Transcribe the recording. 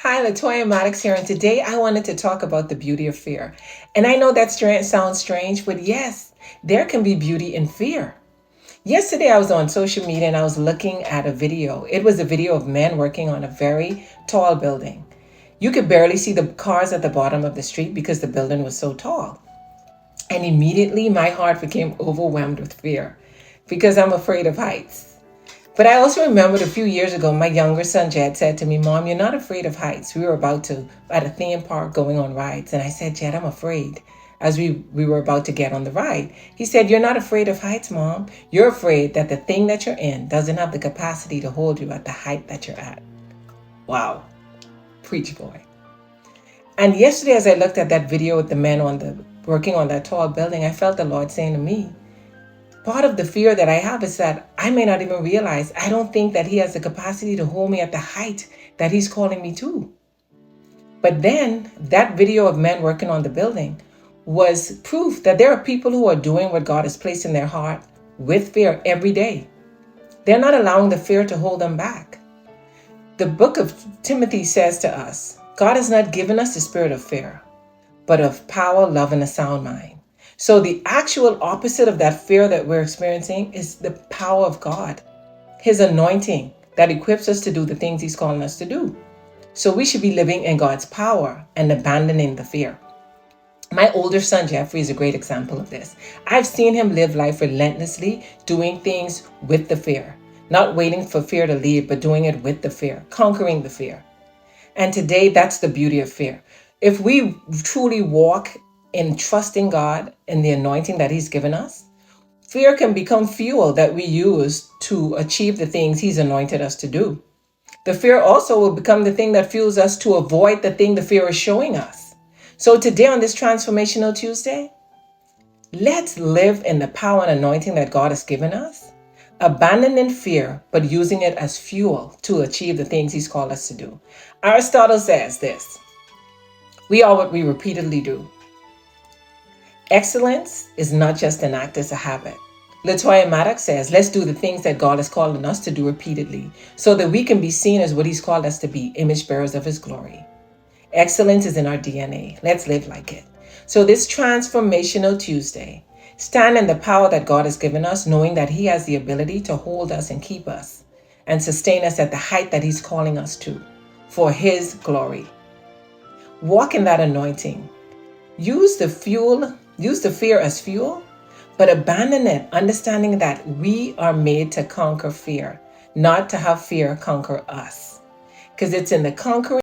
Hi, Latoya Maddox here, and today I wanted to talk about the beauty of fear. And I know that sounds strange, but yes, there can be beauty in fear. Yesterday, I was on social media and I was looking at a video. It was a video of men working on a very tall building. You could barely see the cars at the bottom of the street because the building was so tall. And immediately, my heart became overwhelmed with fear because I'm afraid of heights. But I also remembered a few years ago, my younger son Jed said to me, Mom, you're not afraid of heights. We were about to, at a theme park, going on rides. And I said, Jed, I'm afraid. As we were about to get on the ride, he said, You're not afraid of heights, Mom. You're afraid that the thing that you're in doesn't have the capacity to hold you at the height that you're at. Wow. Preach, boy. And yesterday, as I looked at that video with the men working on that tall building, I felt the Lord saying to me, part of the fear that I have is that I may not even realize. I don't think that he has the capacity to hold me at the height that he's calling me to. But then that video of men working on the building was proof that there are people who are doing what God has placed in their heart with fear every day. They're not allowing the fear to hold them back. The book of Timothy says to us, God has not given us the spirit of fear, but of power, love, and a sound mind. So the actual opposite of that fear that we're experiencing is the power of God, his anointing that equips us to do the things he's calling us to do. So we should be living in God's power and abandoning the fear. My older son, Jeffrey, is a great example of this. I've seen him live life relentlessly, doing things with the fear, not waiting for fear to leave, but doing it with the fear, conquering the fear. And today, that's the beauty of fear. If we truly walk in trusting God and the anointing that he's given us, fear can become fuel that we use to achieve the things he's anointed us to do. The fear also will become the thing that fuels us to avoid the thing the fear is showing us. So today on this Transformational Tuesday, let's live in the power and anointing that God has given us, abandoning fear, but using it as fuel to achieve the things he's called us to do. Aristotle says this, we are what we repeatedly do. Excellence is not just an act, it's a habit. Latoya Maddox says, let's do the things that God is calling us to do repeatedly so that we can be seen as what he's called us to be, image bearers of his glory. Excellence is in our DNA. Let's live like it. So this Transformational Tuesday, stand in the power that God has given us, knowing that he has the ability to hold us and keep us and sustain us at the height that he's calling us to for his glory. Walk in that anointing. Use the fear as fuel, but abandon it, understanding that we are made to conquer fear, not to have fear conquer us. Because it's in the conquering